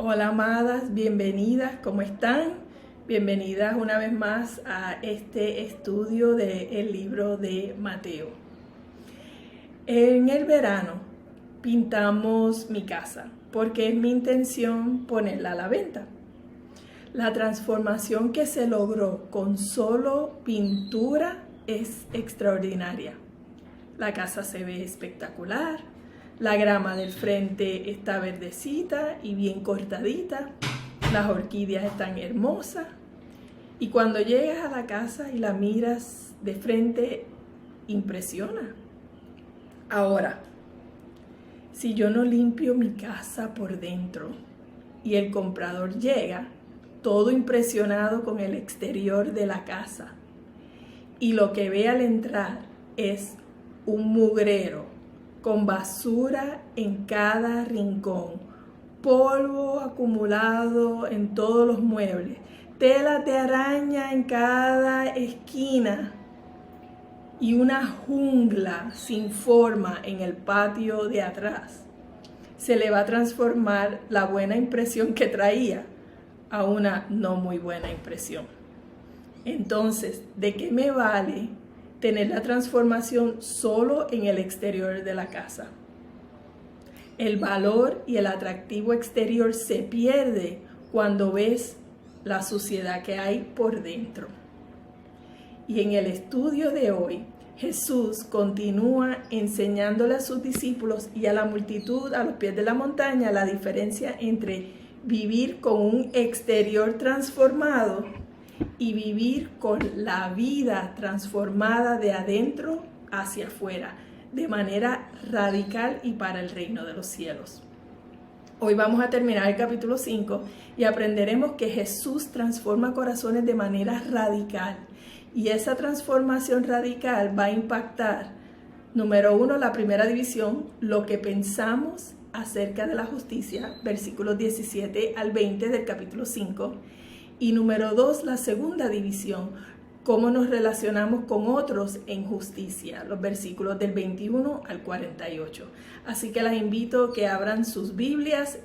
Hola amadas, bienvenidas, ¿cómo están? Bienvenidas una vez más a este estudio del libro de Mateo. En el verano pintamos mi casa porque es mi intención ponerla a la venta. La transformación que se logró con solo pintura es extraordinaria. La casa se ve espectacular. La grama del frente está verdecita y bien cortadita. Las orquídeas están hermosas. Y cuando llegas a la casa y la miras de frente, impresiona. Ahora, si yo no limpio mi casa por dentro y el comprador llega, todo impresionado con el exterior de la casa, y lo que ve al entrar es un mugrero, con basura en cada rincón, polvo acumulado en todos los muebles, telas de araña en cada esquina y una jungla sin forma en el patio de atrás. Se le va a transformar la buena impresión que traía a una no muy buena impresión. Entonces, ¿de qué me vale tener la transformación solo en el exterior de la casa? El valor y el atractivo exterior se pierde cuando ves la suciedad que hay por dentro. Y en el estudio de hoy, Jesús continúa enseñándole a sus discípulos y a la multitud a los pies de la montaña la diferencia entre vivir con un exterior transformado y vivir con la vida transformada de adentro hacia afuera, de manera radical y para el reino de los cielos. Hoy vamos a terminar el capítulo 5 y aprenderemos que Jesús transforma corazones de manera radical. Y esa transformación radical va a impactar, número 1, la primera división, lo que pensamos acerca de la justicia, versículos 17 al 20 del capítulo 5. Y número 2, la segunda división, cómo nos relacionamos con otros en justicia, los versículos del 21 al 48. Así que las invito a que abran sus Biblias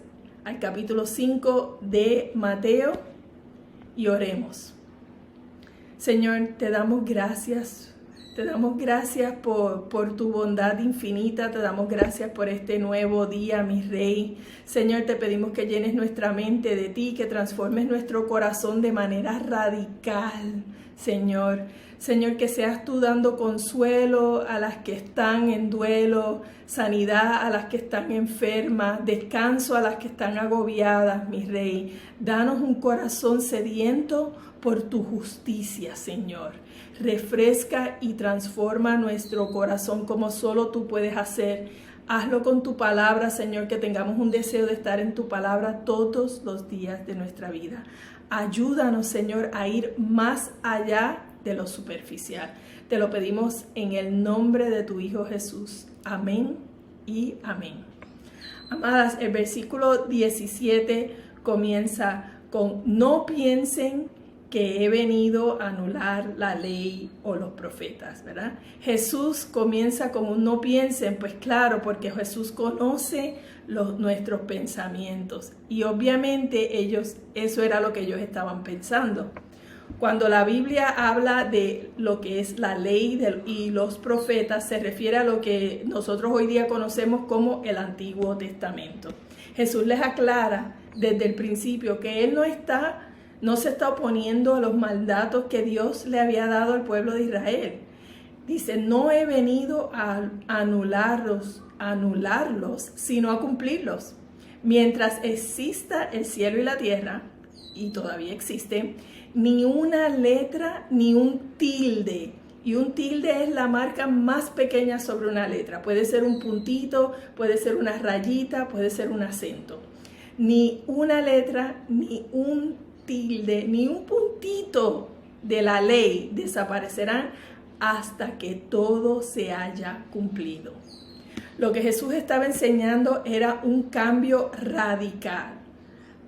al capítulo 5 de Mateo y oremos. Señor, te damos gracias. Te damos gracias por tu bondad infinita, te damos gracias por este nuevo día, mi Rey. Señor, te pedimos que llenes nuestra mente de ti, que transformes nuestro corazón de manera radical, Señor. Señor, que seas tú dando consuelo a las que están en duelo, sanidad a las que están enfermas, descanso a las que están agobiadas, mi Rey. Danos un corazón sediento por tu justicia, Señor. Refresca y transforma nuestro corazón como solo tú puedes hacer. Hazlo con tu palabra, Señor, que tengamos un deseo de estar en tu palabra todos los días de nuestra vida. Ayúdanos, Señor, a ir más allá de lo superficial. Te lo pedimos en el nombre de tu Hijo Jesús. Amén y amén. Amadas, el versículo 17 comienza con: no piensen que he venido a anular la ley o los profetas, ¿verdad? Jesús comienza con un no piensen, pues claro, porque Jesús conoce nuestros pensamientos y obviamente eso era lo que ellos estaban pensando. Cuando la Biblia habla de lo que es la ley y los profetas, se refiere a lo que nosotros hoy día conocemos como el Antiguo Testamento. Jesús les aclara desde el principio que Él no se está oponiendo a los mandatos que Dios le había dado al pueblo de Israel. Dice, no he venido a anularlos, sino a cumplirlos. Mientras exista el cielo y la tierra, y todavía existe, ni una letra ni un tilde. Y un tilde es la marca más pequeña sobre una letra. Puede ser un puntito, puede ser una rayita, puede ser un acento. Ni una letra, ni un tilde, ni un puntito de la ley desaparecerán hasta que todo se haya cumplido. Lo que Jesús estaba enseñando era un cambio radical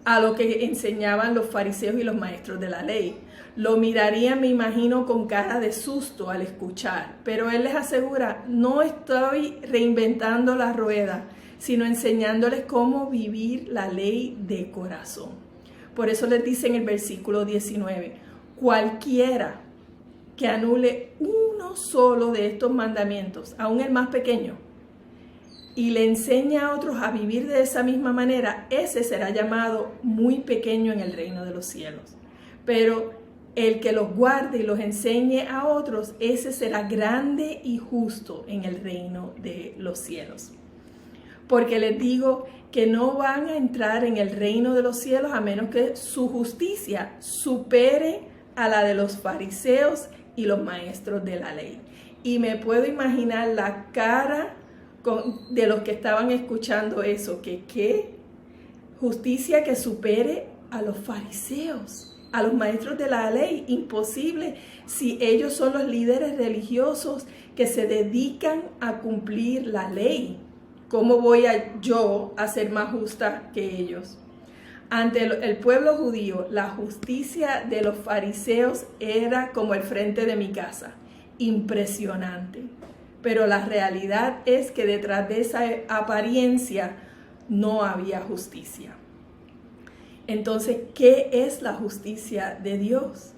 a lo que enseñaban los fariseos y los maestros de la ley. Lo mirarían, me imagino, con cara de susto al escuchar, pero Él les asegura, no estoy reinventando la rueda. sino enseñándoles cómo vivir la ley de corazón. Por eso les dice en el versículo 19, cualquiera que anule uno solo de estos mandamientos, aún el más pequeño, y le enseña a otros a vivir de esa misma manera, ese será llamado muy pequeño en el reino de los cielos. Pero el que los guarde y los enseñe a otros, ese será grande y justo en el reino de los cielos. Porque les digo que no van a entrar en el reino de los cielos a menos que su justicia supere a la de los fariseos y los maestros de la ley. Y me puedo imaginar la cara de los que estaban escuchando eso, que qué justicia que supere a los fariseos, a los maestros de la ley. Imposible si ellos son los líderes religiosos que se dedican a cumplir la ley. ¿Cómo voy yo a ser más justa que ellos? Ante el pueblo judío, la justicia de los fariseos era como el frente de mi casa, impresionante. Pero la realidad es que detrás de esa apariencia no había justicia. Entonces, ¿qué es la justicia de Dios?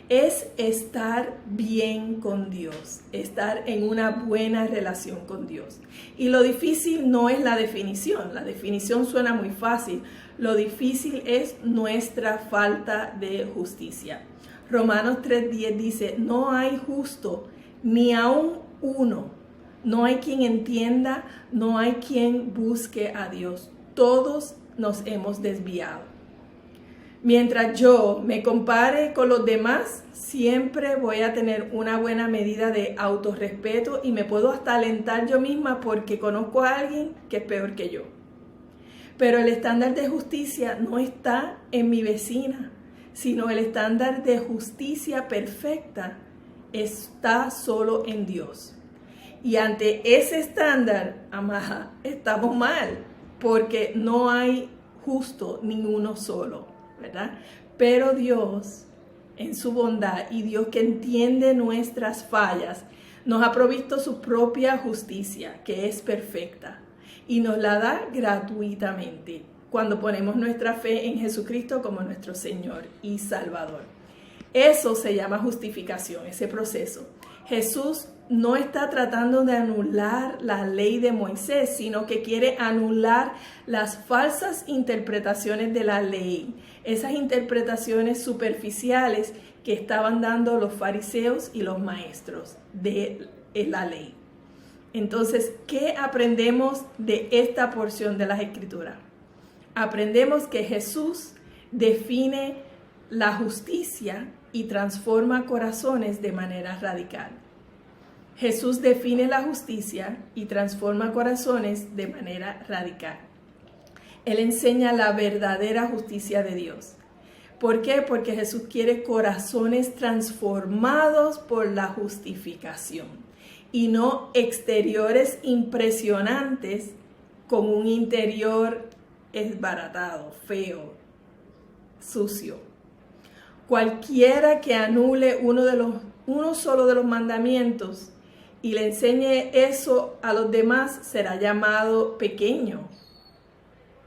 Es estar bien con Dios, estar en una buena relación con Dios. Y lo difícil no es la definición suena muy fácil. Lo difícil es nuestra falta de justicia. Romanos 3:10 dice, no hay justo ni aún uno. No hay quien entienda, no hay quien busque a Dios. Todos nos hemos desviado. Mientras yo me compare con los demás, siempre voy a tener una buena medida de autorrespeto y me puedo hasta alentar yo misma porque conozco a alguien que es peor que yo. Pero el estándar de justicia no está en mi vecina, sino el estándar de justicia perfecta está solo en Dios. Y ante ese estándar, amada, estamos mal, porque no hay justo ni uno solo, ¿verdad? Pero Dios, en su bondad, y Dios que entiende nuestras fallas, nos ha provisto su propia justicia, que es perfecta, y nos la da gratuitamente cuando ponemos nuestra fe en Jesucristo como nuestro Señor y Salvador. Eso se llama justificación, ese proceso. Jesús no está tratando de anular la ley de Moisés, sino que quiere anular las falsas interpretaciones de la ley, esas interpretaciones superficiales que estaban dando los fariseos y los maestros de la ley. Entonces, ¿qué aprendemos de esta porción de las Escrituras? Aprendemos que Jesús define la justicia y transforma corazones de manera radical. Jesús define la justicia y transforma corazones de manera radical. Él enseña la verdadera justicia de Dios. ¿Por qué? Porque Jesús quiere corazones transformados por la justificación y no exteriores impresionantes con un interior esbaratado, feo, sucio. Cualquiera que anule uno solo de los mandamientos y le enseñe eso a los demás será llamado pequeño,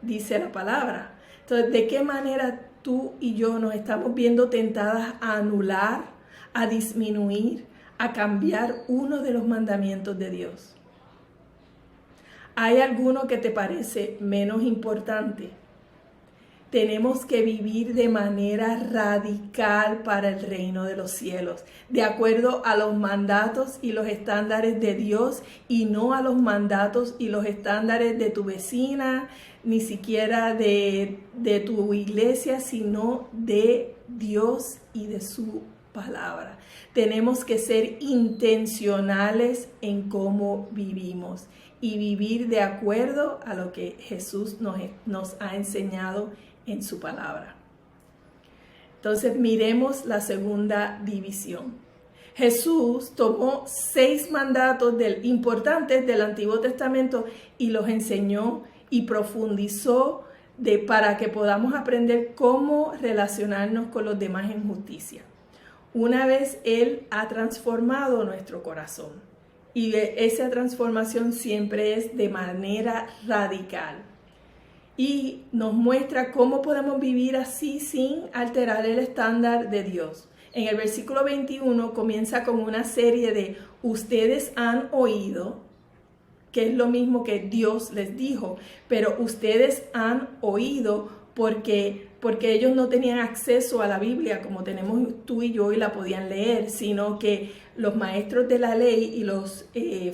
dice la palabra. Entonces, ¿de qué manera tú y yo nos estamos viendo tentadas a anular, a disminuir, a cambiar uno de los mandamientos de Dios? ¿Hay alguno que te parece menos importante? Tenemos que vivir de manera radical para el reino de los cielos, de acuerdo a los mandatos y los estándares de Dios y no a los mandatos y los estándares de tu vecina, ni siquiera de tu iglesia, sino de Dios y de su palabra. Tenemos que ser intencionales en cómo vivimos y vivir de acuerdo a lo que Jesús nos ha enseñado en su palabra. Entonces miremos la segunda división. Jesús tomó 6 mandatos importantes del Antiguo Testamento y los enseñó y profundizó para que podamos aprender cómo relacionarnos con los demás en justicia. Una vez Él ha transformado nuestro corazón. Y esa transformación siempre es de manera radical. Y nos muestra cómo podemos vivir así sin alterar el estándar de Dios. En el versículo 21 comienza con una serie de ustedes han oído, que es lo mismo que Dios les dijo, pero ustedes han oído porque ellos no tenían acceso a la Biblia como tenemos tú y yo y la podían leer, sino que los maestros de la ley y los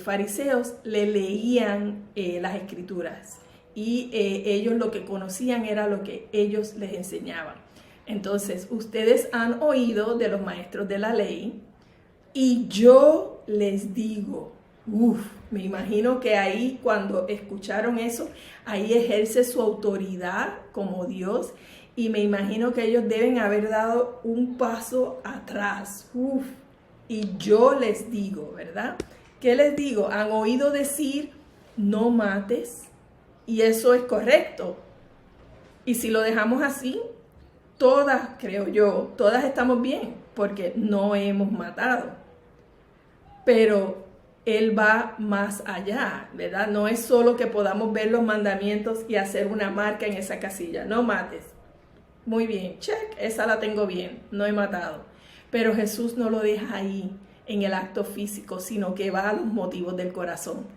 fariseos le leían las escrituras y ellos lo que conocían era lo que ellos les enseñaban. Entonces, ustedes han oído de los maestros de la ley y yo les digo, me imagino que ahí cuando escucharon eso, ahí ejerce su autoridad como Dios y me imagino que ellos deben haber dado un paso atrás. Y yo les digo, ¿verdad? ¿Qué les digo? Han oído decir, no mates, y eso es correcto. Y si lo dejamos así, todas, creo yo, todas estamos bien, porque no hemos matado. Pero Él va más allá, ¿verdad? No es solo que podamos ver los mandamientos y hacer una marca en esa casilla. No mates. Muy bien, check, esa la tengo bien, no he matado. Pero Jesús no lo deja ahí en el acto físico, sino que va a los motivos del corazón.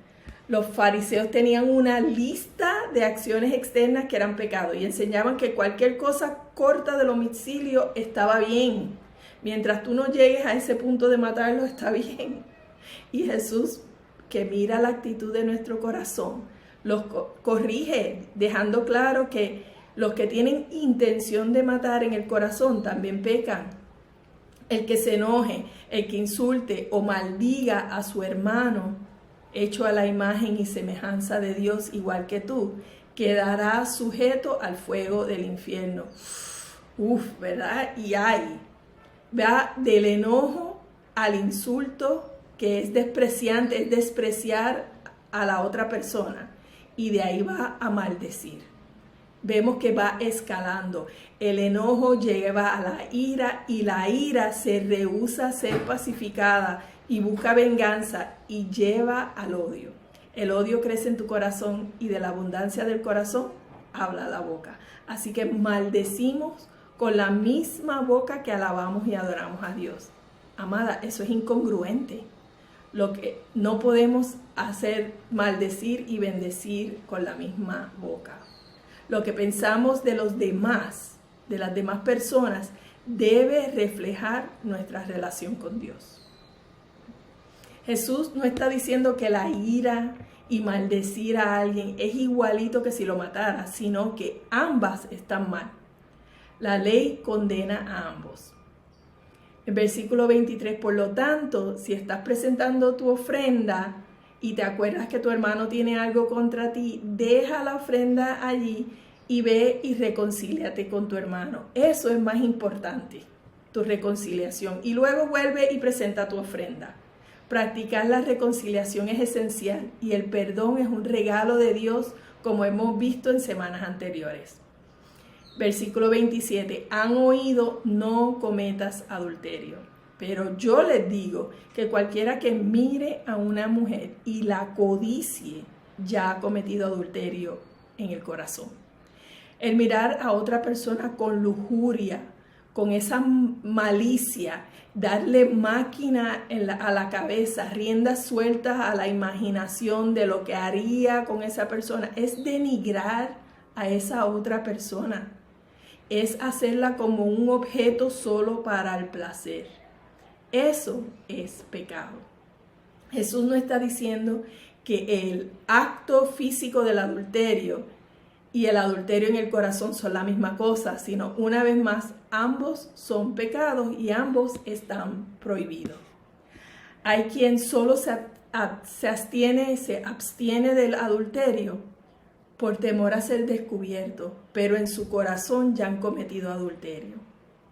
Los fariseos tenían una lista de acciones externas que eran pecado y enseñaban que cualquier cosa corta del homicidio estaba bien. Mientras tú no llegues a ese punto de matarlo, está bien. Y Jesús, que mira la actitud de nuestro corazón, los corrige, dejando claro que los que tienen intención de matar en el corazón también pecan. El que se enoje, el que insulte o maldiga a su hermano, hecho a la imagen y semejanza de Dios igual que tú, quedará sujeto al fuego del infierno. ¿Verdad? Y va del enojo al insulto, que es despreciante, es despreciar a la otra persona, y de ahí va a maldecir. Vemos que va escalando. El enojo lleva a la ira y la ira se rehúsa a ser pacificada y busca venganza y lleva al odio. El odio crece en tu corazón y de la abundancia del corazón habla la boca. Así que maldecimos con la misma boca que alabamos y adoramos a Dios. Amada, eso es incongruente. Lo que no podemos hacer, maldecir y bendecir con la misma boca. Lo que pensamos de los demás, de las demás personas, debe reflejar nuestra relación con Dios. Jesús no está diciendo que la ira y maldecir a alguien es igualito que si lo matara, sino que ambas están mal. La ley condena a ambos. En versículo 23, por lo tanto, si estás presentando tu ofrenda y te acuerdas que tu hermano tiene algo contra ti, deja la ofrenda allí y ve y reconcíliate con tu hermano. Eso es más importante, tu reconciliación. Y luego vuelve y presenta tu ofrenda. Practicar la reconciliación es esencial y el perdón es un regalo de Dios, como hemos visto en semanas anteriores. Versículo 27, han oído, no cometas adulterio. Pero yo les digo que cualquiera que mire a una mujer y la codicie, ya ha cometido adulterio en el corazón. El mirar a otra persona con lujuria, con esa malicia, darle máquina a la cabeza, riendas sueltas a la imaginación de lo que haría con esa persona, es denigrar a esa otra persona. Es hacerla como un objeto solo para el placer. Eso es pecado. Jesús no está diciendo que el acto físico del adulterio y el adulterio en el corazón son la misma cosa, sino una vez más, ambos son pecados y ambos están prohibidos. Hay quien solo se abstiene del adulterio por temor a ser descubierto, pero en su corazón ya han cometido adulterio.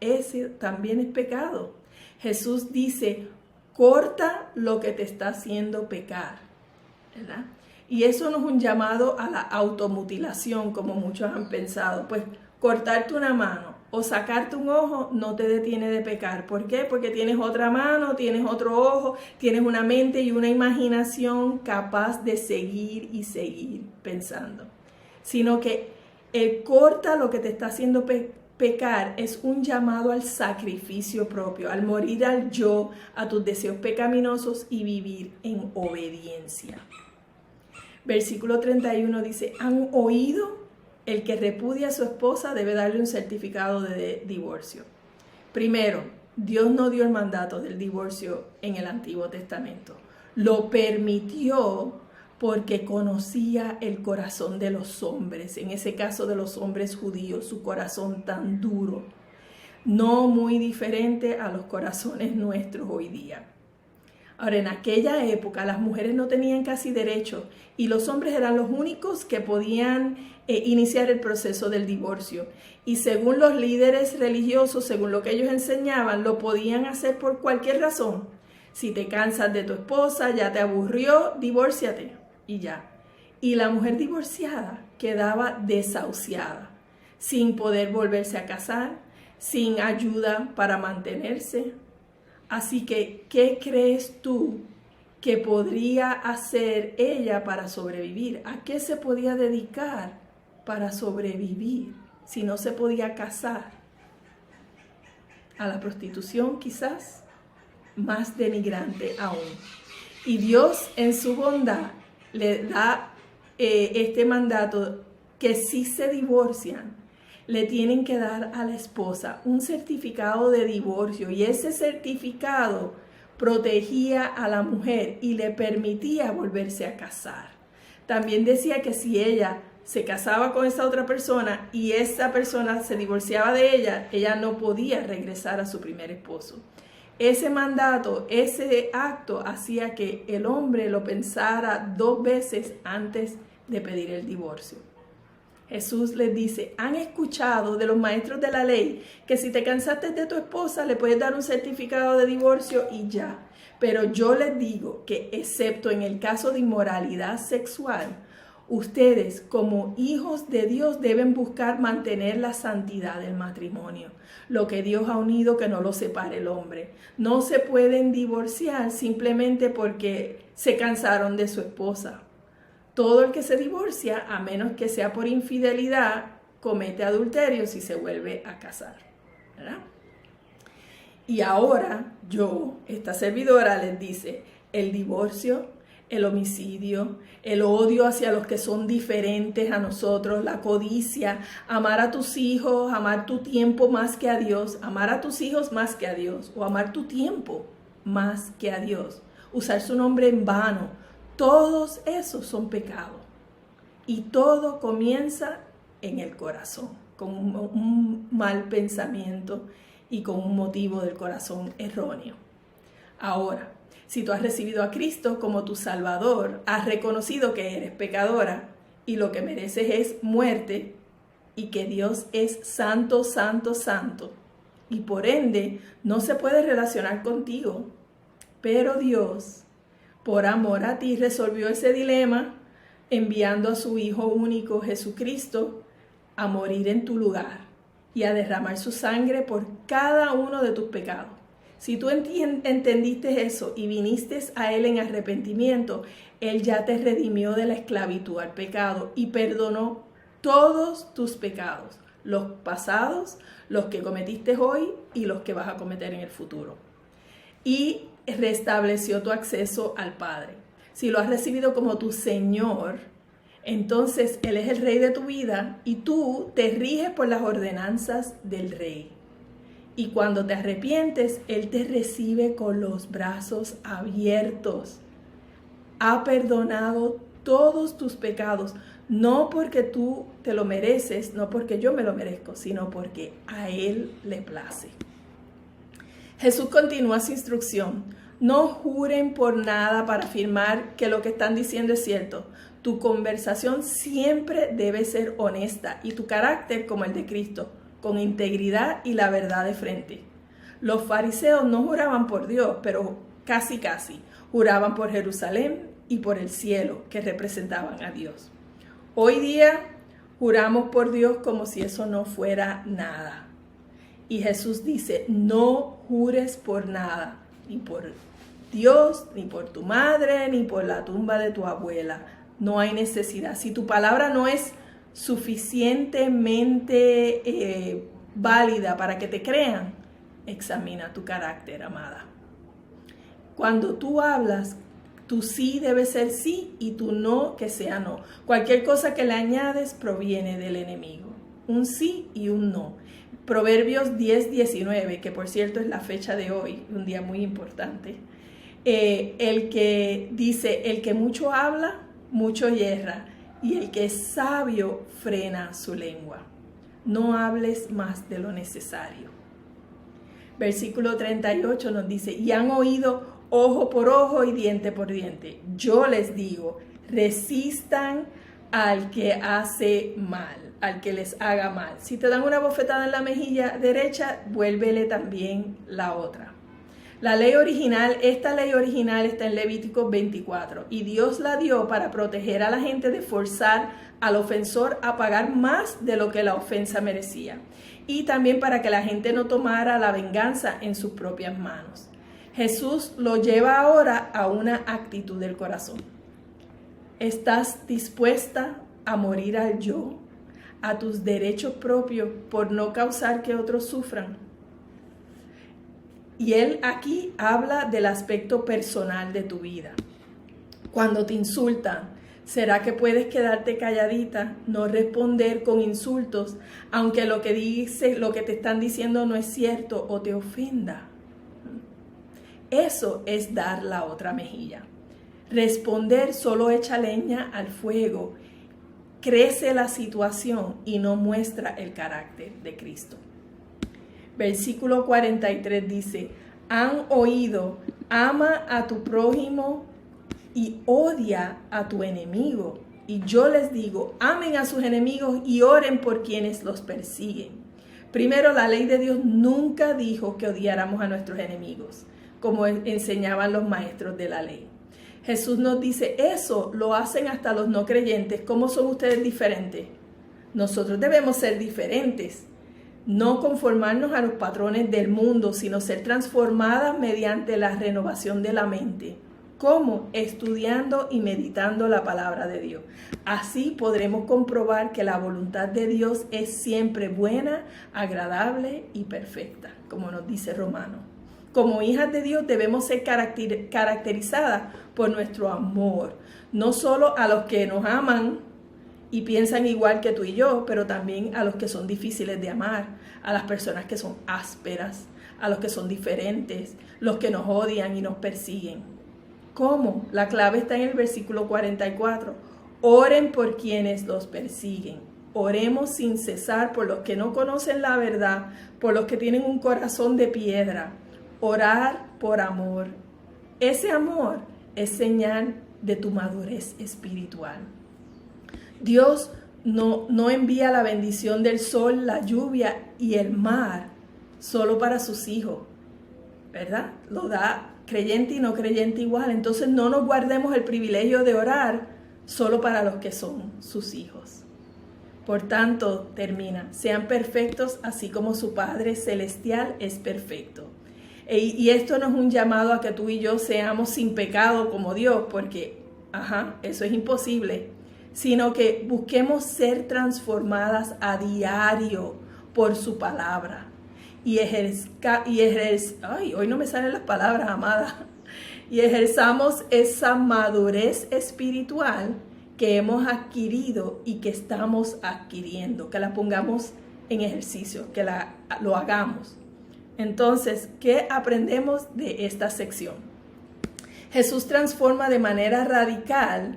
Ese también es pecado. Jesús dice, corta lo que te está haciendo pecar, ¿verdad? Y eso no es un llamado a la automutilación, como muchos han pensado. Pues cortarte una mano o sacarte un ojo no te detiene de pecar. ¿Por qué? Porque tienes otra mano, tienes otro ojo, tienes una mente y una imaginación capaz de seguir y seguir pensando. Sino que el corta lo que te está haciendo pecar es un llamado al sacrificio propio, al morir al yo, a tus deseos pecaminosos y vivir en obediencia. Versículo 31 dice, ¿han oído? El que repudia a su esposa debe darle un certificado de divorcio. Primero, Dios no dio el mandato del divorcio en el Antiguo Testamento. Lo permitió porque conocía el corazón de los hombres, en ese caso de los hombres judíos, su corazón tan duro, no muy diferente a los corazones nuestros hoy día. Ahora, en aquella época las mujeres no tenían casi derecho y los hombres eran los únicos que podían iniciar el proceso del divorcio. Y según los líderes religiosos, según lo que ellos enseñaban, lo podían hacer por cualquier razón. Si te cansas de tu esposa, ya te aburrió, divórciate y ya. Y la mujer divorciada quedaba desahuciada, sin poder volverse a casar, sin ayuda para mantenerse. Así que, ¿qué crees tú que podría hacer ella para sobrevivir? ¿A qué se podía dedicar para sobrevivir si no se podía casar? A la prostitución quizás, más denigrante aún. Y Dios en su bondad le da este mandato que si se divorcian, le tienen que dar a la esposa un certificado de divorcio y ese certificado protegía a la mujer y le permitía volverse a casar. También decía que si ella se casaba con esa otra persona y esa persona se divorciaba de ella, ella no podía regresar a su primer esposo. Ese mandato, ese acto hacía que el hombre lo pensara 2 veces antes de pedir el divorcio. Jesús les dice, han escuchado de los maestros de la ley que si te cansaste de tu esposa le puedes dar un certificado de divorcio y ya. Pero yo les digo que excepto en el caso de inmoralidad sexual, ustedes como hijos de Dios deben buscar mantener la santidad del matrimonio. Lo que Dios ha unido que no lo separe el hombre. No se pueden divorciar simplemente porque se cansaron de su esposa. Todo el que se divorcia, a menos que sea por infidelidad, comete adulterio si se vuelve a casar, ¿verdad? Y ahora yo, esta servidora, les dice, el divorcio, el homicidio, el odio hacia los que son diferentes a nosotros, la codicia, amar a tus hijos, amar tu tiempo más que a Dios, amar a tus hijos más que a Dios, o amar tu tiempo más que a Dios, usar su nombre en vano. Todos esos son pecados y todo comienza en el corazón, con un mal pensamiento y con un motivo del corazón erróneo. Ahora, si tú has recibido a Cristo como tu Salvador, has reconocido que eres pecadora y lo que mereces es muerte y que Dios es santo, santo, santo y por ende no se puede relacionar contigo, pero Dios, por amor a ti, resolvió ese dilema enviando a su Hijo único, Jesucristo, a morir en tu lugar y a derramar su sangre por cada uno de tus pecados. Si tú entendiste eso y viniste a Él en arrepentimiento, Él ya te redimió de la esclavitud al pecado y perdonó todos tus pecados, los pasados, los que cometiste hoy y los que vas a cometer en el futuro. Y restableció tu acceso al Padre. Si lo has recibido como tu Señor, entonces Él es el Rey de tu vida y tú te riges por las ordenanzas del Rey. Y cuando te arrepientes, Él te recibe con los brazos abiertos. Ha perdonado todos tus pecados, no porque tú te lo mereces, no porque yo me lo merezco, sino porque a Él le place. Jesús continúa su instrucción. No juren por nada para afirmar que lo que están diciendo es cierto. Tu conversación siempre debe ser honesta y tu carácter como el de Cristo, con integridad y la verdad de frente. Los fariseos no juraban por Dios, pero casi. Juraban por Jerusalén, y por el cielo, que representaban a Dios. Hoy día juramos por Dios como si eso no fuera nada. Y Jesús dice, no jures por nada, ni por Dios, ni por tu madre, ni por la tumba de tu abuela. No hay necesidad. Si tu palabra no es suficientemente válida para que te crean, examina tu carácter, amada. Cuando tú hablas, tu sí debe ser sí y tu no que sea no. Cualquier cosa que le añades proviene del enemigo. Un sí y un no. Proverbios 10:19, que por cierto es la fecha de hoy, un día muy importante. El que dice, el que mucho habla, mucho yerra, y el que es sabio frena su lengua. No hables más de lo necesario. Versículo 38 nos dice, y han oído ojo por ojo y diente por diente. Yo les digo, resistan al que hace mal, al que les haga mal. Si te dan una bofetada en la mejilla derecha, vuélvele también la otra. La ley original, esta ley original está en Levítico 24 y Dios la dio para proteger a la gente de forzar al ofensor a pagar más de lo que la ofensa merecía y también para que la gente no tomara la venganza en sus propias manos. Jesús lo lleva ahora a una actitud del corazón. ¿Estás dispuesta a morir al yo, a tus derechos propios por no causar que otros sufran? Y él aquí habla del aspecto personal de tu vida. Cuando te insultan, ¿será que puedes quedarte calladita, no responder con insultos, aunque lo que te están diciendo no es cierto o te ofenda? Eso es dar la otra mejilla. Responder solo echa leña al fuego, crece la situación y no muestra el carácter de Cristo. Versículo 43 dice, han oído, ama a tu prójimo y odia a tu enemigo. Y yo les digo, amen a sus enemigos y oren por quienes los persiguen. Primero, la ley de Dios nunca dijo que odiáramos a nuestros enemigos, como enseñaban los maestros de la ley. Jesús nos dice, eso lo hacen hasta los no creyentes. ¿Cómo son ustedes diferentes? Nosotros debemos ser diferentes. No conformarnos a los patrones del mundo, sino ser transformadas mediante la renovación de la mente. ¿Cómo? Estudiando y meditando la palabra de Dios. Así podremos comprobar que la voluntad de Dios es siempre buena, agradable y perfecta, como nos dice Romano. Como hijas de Dios debemos ser caracterizadas por nuestro amor, no solo a los que nos aman y piensan igual que tú y yo, pero también a los que son difíciles de amar, a las personas que son ásperas, a los que son diferentes, los que nos odian y nos persiguen. ¿Cómo? La clave está en el versículo 44. Oren por quienes los persiguen. Oremos sin cesar por los que no conocen la verdad, por los que tienen un corazón de piedra. Orar por amor. Ese amor es señal de tu madurez espiritual. Dios no envía la bendición del sol, la lluvia y el mar solo para sus hijos, ¿verdad? Lo da creyente y no creyente igual. Entonces no nos guardemos el privilegio de orar solo para los que son sus hijos. Por tanto, termina, sean perfectos así como su Padre Celestial es perfecto. Y esto no es un llamado a que tú y yo seamos sin pecado como Dios, porque, eso es imposible, sino que busquemos ser transformadas a diario por su palabra. Hoy no me salen las palabras, amada. Y ejerzamos esa madurez espiritual que hemos adquirido y que estamos adquiriendo, que la pongamos en ejercicio, que lo hagamos. Entonces, ¿qué aprendemos de esta sección? Jesús transforma de manera radical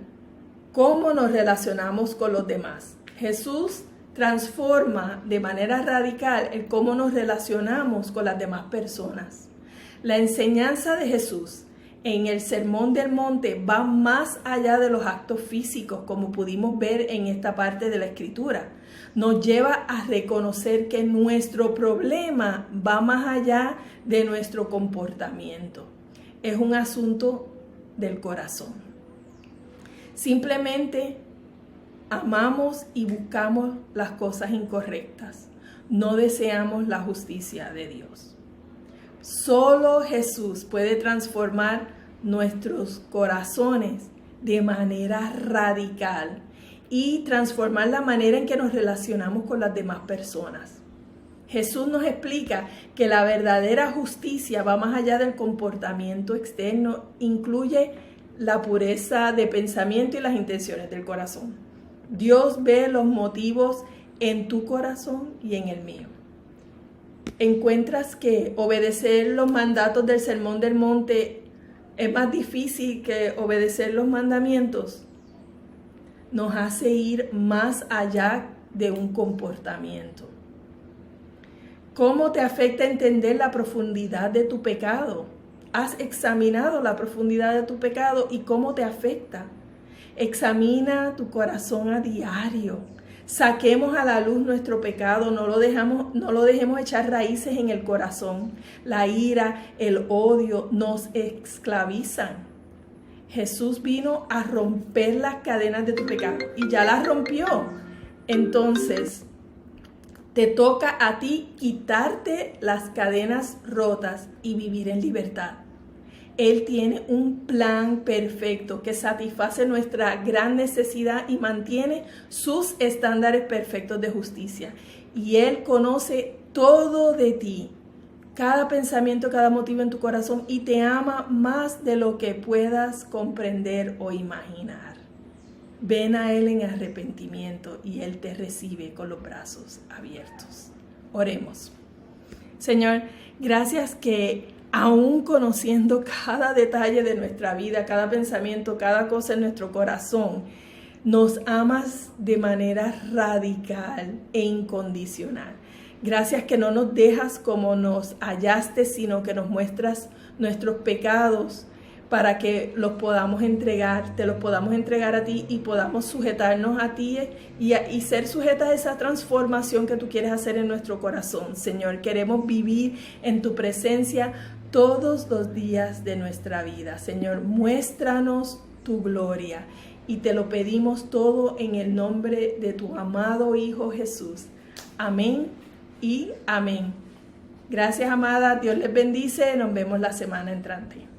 cómo nos relacionamos con los demás. Jesús transforma de manera radical el cómo nos relacionamos con las demás personas. La enseñanza de Jesús en el Sermón del Monte va más allá de los actos físicos, como pudimos ver en esta parte de la Escritura. Nos lleva a reconocer que nuestro problema va más allá de nuestro comportamiento. Es un asunto del corazón. Simplemente amamos y buscamos las cosas incorrectas. No deseamos la justicia de Dios. Solo Jesús puede transformar nuestros corazones de manera radical y transformar la manera en que nos relacionamos con las demás personas. Jesús nos explica que la verdadera justicia va más allá del comportamiento externo, incluye la pureza de pensamiento y las intenciones del corazón. Dios ve los motivos en tu corazón y en el mío. ¿Encuentras que obedecer los mandatos del Sermón del Monte es más difícil que obedecer los mandamientos? Nos hace ir más allá de un comportamiento. ¿Cómo te afecta entender la profundidad de tu pecado? ¿Has examinado la profundidad de tu pecado y cómo te afecta? Examina tu corazón a diario. Saquemos a la luz nuestro pecado, no lo dejemos echar raíces en el corazón. La ira, el odio nos esclavizan. Jesús vino a romper las cadenas de tu pecado y ya las rompió. Entonces, te toca a ti quitarte las cadenas rotas y vivir en libertad. Él tiene un plan perfecto que satisface nuestra gran necesidad y mantiene sus estándares perfectos de justicia. Y Él conoce todo de ti, cada pensamiento, cada motivo en tu corazón, y te ama más de lo que puedas comprender o imaginar. Ven a Él en arrepentimiento y Él te recibe con los brazos abiertos. Oremos. Señor, gracias que aún conociendo cada detalle de nuestra vida, cada pensamiento, cada cosa en nuestro corazón, nos amas de manera radical e incondicional. Gracias que no nos dejas como nos hallaste, sino que nos muestras nuestros pecados para que los podamos entregar, te los podamos entregar a ti y podamos sujetarnos a ti y ser sujetas a esa transformación que tú quieres hacer en nuestro corazón. Señor, queremos vivir en tu presencia todos los días de nuestra vida. Señor, muéstranos tu gloria y te lo pedimos todo en el nombre de tu amado Hijo Jesús. Amén y amén. Gracias, amada. Dios les bendice. Nos vemos la semana entrante.